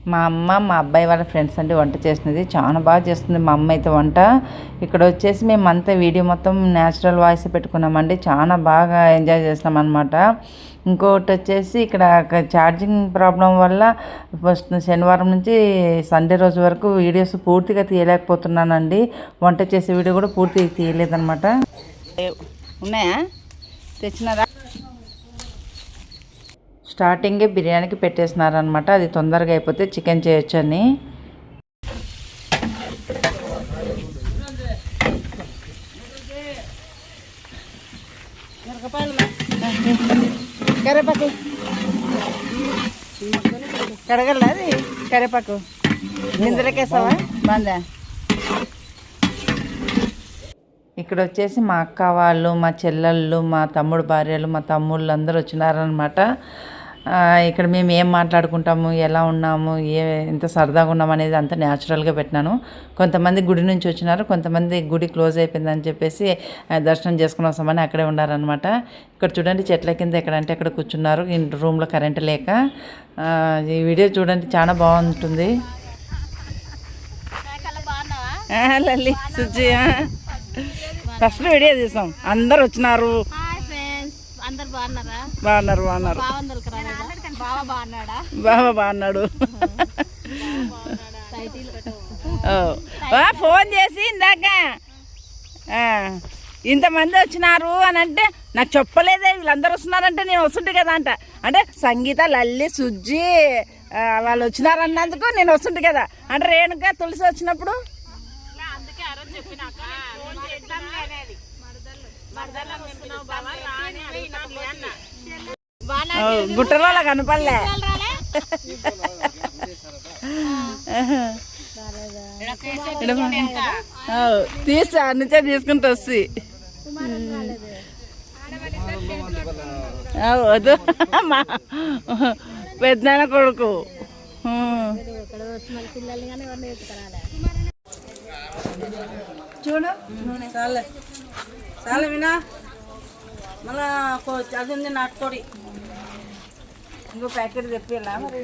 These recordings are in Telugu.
మా అమ్మ మా అబ్బాయి వాళ్ళ ఫ్రెండ్స్ అండి వంట చేసినది చాలా బాగా చేస్తుంది మా అమ్మ అయితే వంట. ఇక్కడ వచ్చేసి మేము అంతా వీడియో మొత్తం న్యాచురల్ వాయిస్ పెట్టుకున్నామండి, చాలా బాగా ఎంజాయ్ చేసినాం అనమాట. ఇంకొకటి వచ్చేసి ఇక్కడ ఛార్జింగ్ ప్రాబ్లం వల్ల ఫస్ట్ శనివారం నుంచి సండే రోజు వరకు వీడియోస్ పూర్తిగా తీయలేకపోతున్నానండి. వంట చేసే వీడియో కూడా పూర్తిగా తీయలేదన్నమాట. ఉన్నాయా తెచ్చినారా? స్టార్టింగే బిర్యానీకి పెట్టేసినారనమాట, అది తొందరగా అయిపోతే చికెన్ చేయొచ్చు అని. కరేపాకు కడగల, అది కరేపాకు నిందలకేసావా బాందా. ఇక్కడ వచ్చేసి మా అక్క వాళ్ళు, మా చెల్లెళ్ళు, మా తమ్ముడు భార్యలు, మా తమ్ముళ్ళు అందరూ వచ్చినారనమాట. ఇక్కడ మేము ఏం మాట్లాడుకుంటాము, ఎలా ఉన్నాము, ఎంత సరదాగా ఉన్నాము అనేది అంతా న్యాచురల్గా పెట్టినాను. కొంతమంది గుడి నుంచి వచ్చినారు, కొంతమంది గుడి క్లోజ్ అయిపోయిందని చెప్పేసి దర్శనం చేసుకుని వస్తామని అక్కడే ఉన్నారనమాట. ఇక్కడ చూడండి చెట్ల కింద ఎక్కడంటే అక్కడ కూర్చున్నారు, రూమ్లో కరెంట్ లేక. ఈ వీడియో చూడండి చాలా బాగుంటుంది. లల్లి సుజ్జి ఫస్ట్ వీడియో తీసాం, అందరు వచ్చినారు. బాగున్నారు బాబా బాగున్నాడు. ఫోన్ చేసి ఇందాక ఇంతమంది వచ్చినారు అని అంటే నాకు చెప్పలేదే, వీళ్ళందరూ వస్తున్నారంటే నేను వస్తుంటే కదా అంట. అంటే సంగీత, లల్లి, సుజ్జి వాళ్ళు వచ్చినారన్నందుకు నేను వస్తుంటే కదా అంటే రేణుక, తులసి వచ్చినప్పుడు గుట్టలో కనపడలే. తీసా నుంచే తీసుకుంటూ వస్తే వద్దు పెద్దనాన్న కొడుకు. చూడు చాలే చాలే వినా, మళ్ళా అది ఉంది నాటుకోడి, ఇంకో ప్యాకెట్ తెప్పిలా మరి.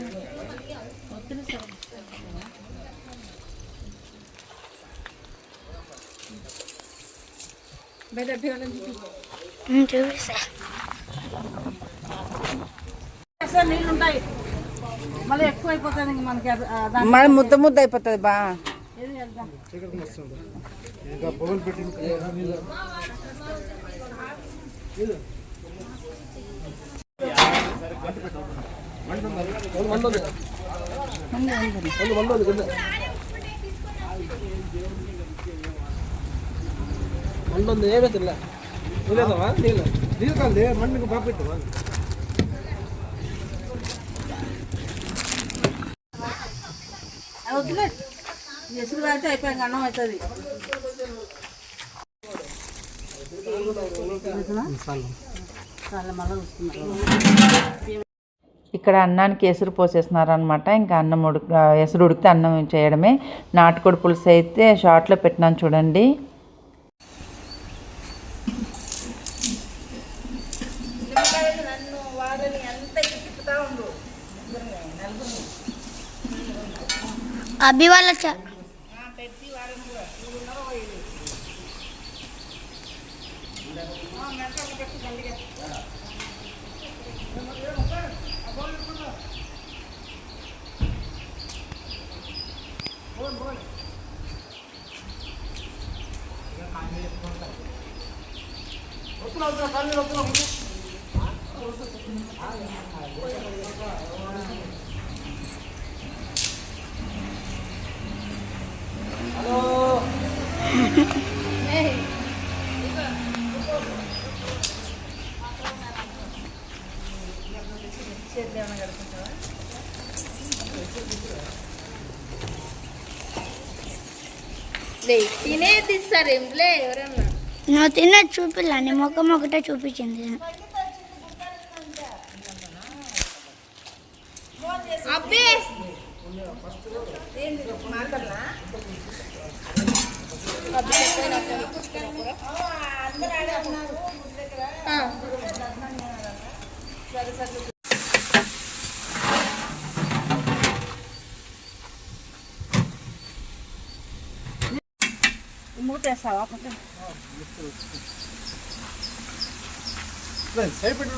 నీళ్ళు ఉంటాయి, మళ్ళీ ఎక్కువ అయిపోతుంది మనకి, మరి ముద్ద ముద్ద అయిపోతుంది బా. ಮಂಡೊಂದು ಏಬೇತಿಲ್ಲ ಇಲ್ಲದವ ನೀನು ನೀರು ಕಾಲ್ದೆ ಮಣ್ಣಿಗೆ ಬಾಪಿಟ್ಟವ వద్దులే, ఎసురు అయితే అయిపోయాక అన్నం అవుతుంది. ఇక్కడ అన్నానికి ఎసురు పోసేస్తున్నారనమాట. ఇంకా అన్నం ఎసురు ఉడికితే అన్నం చేయడమే. నాటుకోడి పులుసు అయితే షార్ట్లో పెట్టినాను చూడండి. అబ్బి వాళ్ళ తినేది ఇస్తారు ఏంలే ఎవరన్నా. నువ్వు తిన్నది చూపిల్లా, నీ ముఖం ఒకటే చూపించింది. అబ్బే సైడ్ పెట్టు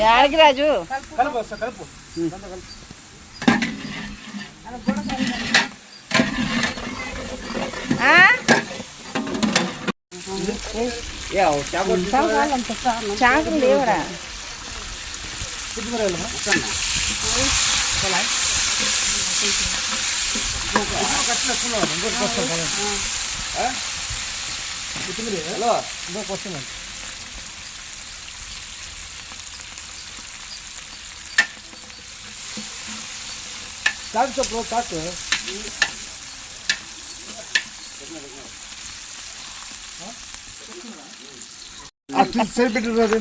యాడికి రాజు కలుపు వస్తా కలుపు చాకులు లేవరా చాకు చెప్పు చాకు సైడ్ పెట్టు అది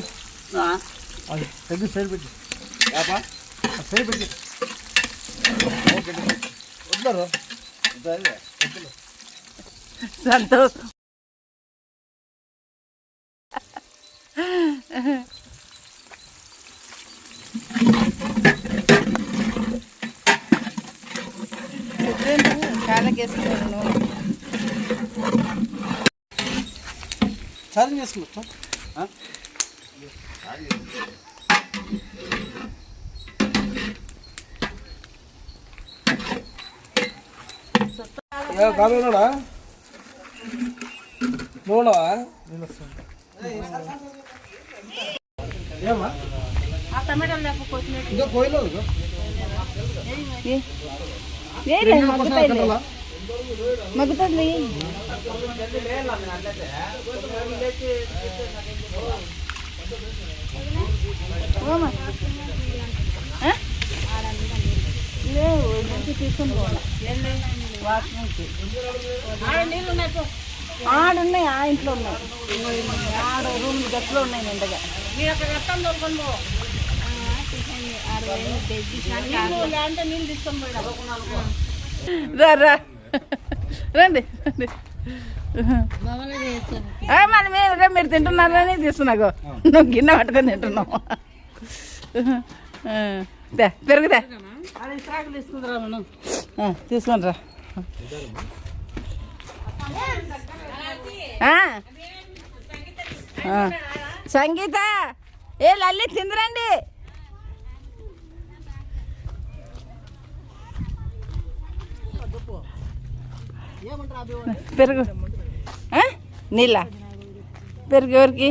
తగ్గి సైడ్ పెట్టి సైడ్ పెట్టి వద్దారు సంతోష్ కాళ్ళకేసుకున్నాను ఛార్జింగ్ చేసుకున్నా కాదు ఉన్నాడా నువ్వు ఉన్నావా ఏమా ఇంకా కోయలేదు మగ్గుతుంది తీసుకుని ఆడున్నాయి ఆ ఇంట్లో ఉన్నాయి ఆడ రూమ్ గట్లో ఉన్నాయి నిండగా రా రండి మళ్ళీ మీరు తింటున్నారని తీసుకున్నాగో నువ్వు గిన్నె పట్టుకొని తింటున్నావు పెరుగుదా తీసుకొని రా సంగీత ఏ లల్లి తిందిరండి పెరుగు నీళ్ళ పెరుగు ఎవరికి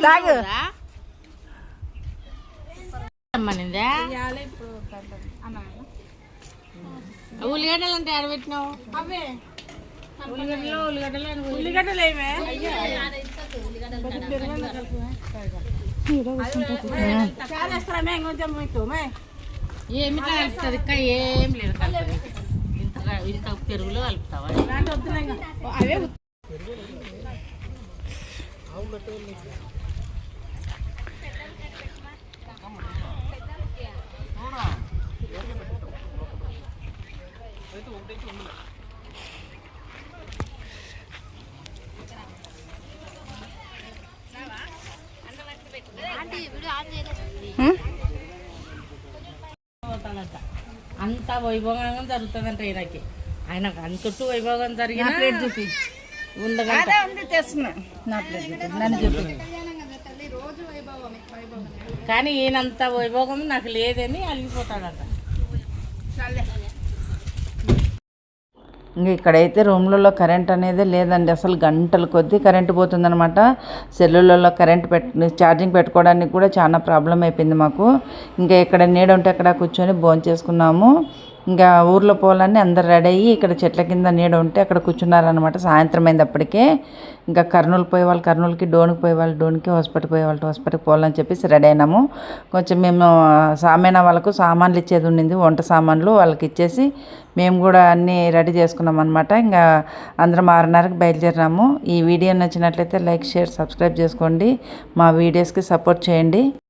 తాగు ఉల్లిగడ్డలు అంటే ఆడబెట్టినావు అవే ఉల్లిగడ్డలు ఏమే ఏమిట్లా కలుపుతుంది ఇంకా ఏం లేదు కలుపుతుంది ఇంత పెరుగులో కలుపుతావా అవే అంత వైభవంగా జరుగుతుందంట ఈయనకి ఆయనకు అంతట్టు వైభవంగా జరిగిన ప్లేట్ చూపి ఉండగా తెస్తున్నా నా ప్లేట్ చూపి నన్ను చూపి కానీ ఈయనంత వైభోగం నాకు లేదని అలిగిపోతాడంట. ఇంక ఇక్కడైతే రూమ్లలో కరెంట్ అనేది లేదండి, అసలు గంటల కొద్దీ కరెంటు పోతుందనమాట. సెల్లులలో ఛార్జింగ్ పెట్టుకోవడానికి కూడా చాలా ప్రాబ్లం అయిపోయింది మాకు. ఇంకా ఇక్కడ నీడ ఉంటే అక్కడ కూర్చొని భోంచేసుకున్నాము. ఇంకా ఊర్లో పోవాలని అందరు రెడీ అయ్యి ఇక్కడ చెట్ల కింద నీడ ఉంటే అక్కడ కూర్చున్నారనమాట. సాయంత్రం అయింది అప్పటికే. ఇంకా కర్నూలు పోయే వాళ్ళు కర్నూలుకి, డోన్కి పోయే వాళ్ళు డోన్కి, హాస్పిటల్కి పోయే వాళ్ళు హాస్పిటల్కి పోవాలని చెప్పేసి రెడీ అయినాము. కొంచెం మేము సామాన్ వాళ్ళకు సామాన్లు ఇచ్చేది ఉండింది, వంట సామాన్లు వాళ్ళకి ఇచ్చేసి మేము కూడా అన్నీ రెడీ చేసుకున్నాం అనమాట. ఇంకా అందరం 6:30కి బయలుదేరినాము. ఈ వీడియో నచ్చినట్లయితే లైక్, షేర్, సబ్స్క్రైబ్ చేసుకోండి. మా వీడియోస్కి సపోర్ట్ చేయండి.